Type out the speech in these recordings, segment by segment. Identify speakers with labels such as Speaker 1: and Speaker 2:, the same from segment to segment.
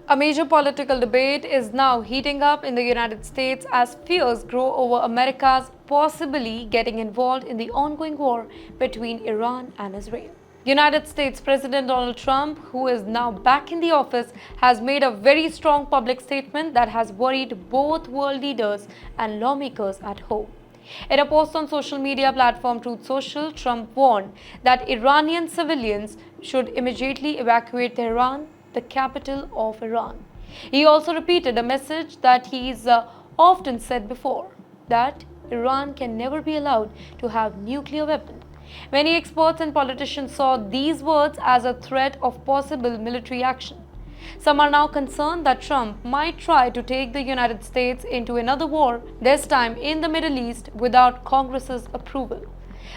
Speaker 1: A major political debate is now heating up in the United States as fears grow over America's possibly getting involved in the ongoing war between Iran and Israel. United States President Donald Trump, who is now back in the office, has made a very strong public statement that has worried both world leaders and lawmakers at home. In a post on social media platform Truth Social, Trump warned that Iranian civilians should immediately evacuate Tehran, the capital of Iran. He also repeated a message that he's often said before, that Iran can never be allowed to have nuclear weapons. Many experts and politicians saw these words as a threat of possible military action. Some are now concerned that Trump might try to take the United States into another war, this time in the Middle East, without Congress's approval.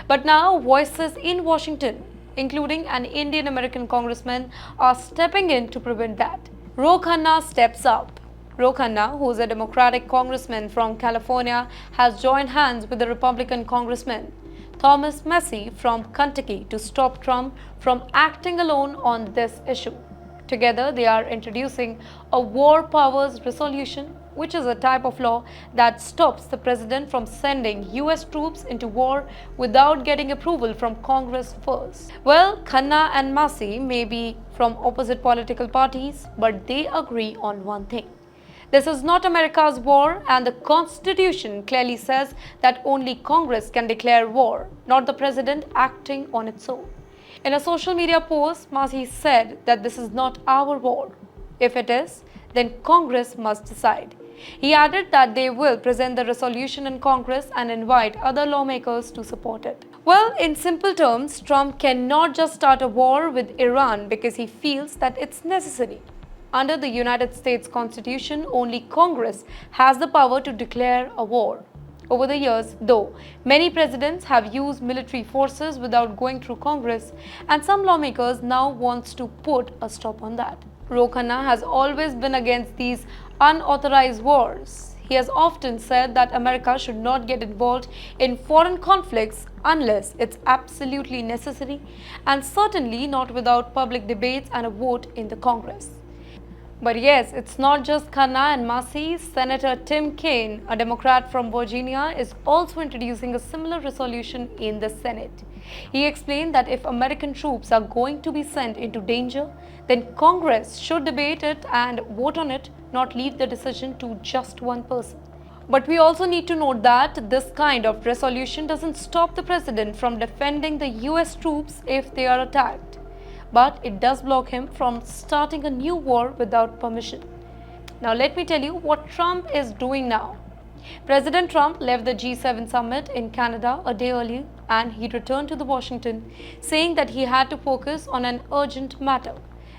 Speaker 1: But now voices in Washington, including an Indian American congressman, are stepping in to prevent that. Ro Khanna steps up. Ro Khanna, who is a Democratic congressman from California, has joined hands with the Republican congressman Thomas Massie from Kentucky to stop Trump from acting alone on this issue. Together, they are introducing a war powers resolution, which is a type of law that stops the president from sending US troops into war without getting approval from Congress first. Well, Khanna and Massie may be from opposite political parties, but they agree on one thing. This is not America's war, and the Constitution clearly says that only Congress can declare war, not the president acting on its own. In a social media post, Massie said that this is not our war. If it is, then Congress must decide. He added that they will present the resolution in Congress and invite other lawmakers to support it. Well, in simple terms, Trump cannot just start a war with Iran because he feels that it's necessary. Under the United States Constitution, only Congress has the power to declare a war. Over the years, though, many presidents have used military forces without going through Congress, and some lawmakers now want to put a stop on that. Ro Khanna has always been against these unauthorized wars. He has often said that America should not get involved in foreign conflicts unless it's absolutely necessary, and certainly not without public debates and a vote in the Congress. But yes, it's not just Khanna and Massie. Senator Tim Kaine, a Democrat from Virginia, is also introducing a similar resolution in the Senate. He explained that if American troops are going to be sent into danger, then Congress should debate it and vote on it, not leave the decision to just one person. But we also need to note that this kind of resolution doesn't stop the president from defending the US troops if they are attacked. But it does block him from starting a new war without permission. Now let me tell you what Trump is doing now. President Trump left the G7 summit in Canada a day early, and he returned to Washington saying that he had to focus on an urgent matter,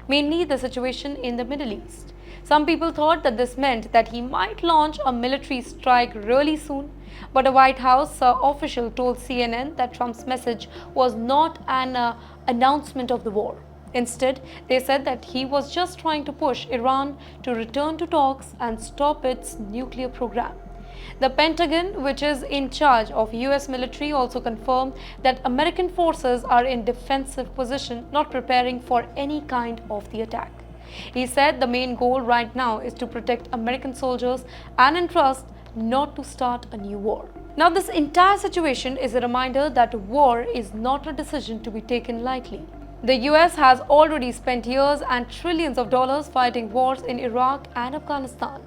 Speaker 1: mainly the situation in the Middle East. Some people thought that this meant that he might launch a military strike really soon, but a White House official told CNN that Trump's message was not an announcement of the war. Instead, they said that he was just trying to push Iran to return to talks and stop its nuclear program. The Pentagon, which is in charge of US military, also confirmed that American forces are in defensive position, not preparing for any kind of the attack. He said the main goal right now is to protect American soldiers and entrust not to start a new war. Now, this entire situation is a reminder that war is not a decision to be taken lightly. The US has already spent years and trillions of dollars fighting wars in Iraq and Afghanistan.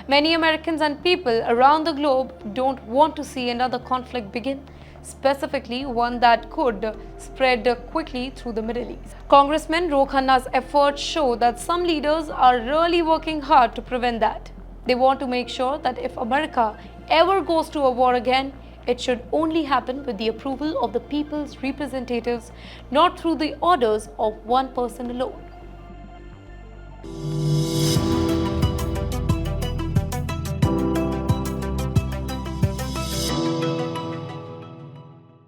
Speaker 1: Many Americans and people around the globe don't want to see another conflict begin, specifically one that could spread quickly through the Middle East. Congressman Ro Khanna's efforts show that some leaders are really working hard to prevent that. They want to make sure that if America ever goes to a war again, it should only happen with the approval of the people's representatives, not through the orders of one person alone.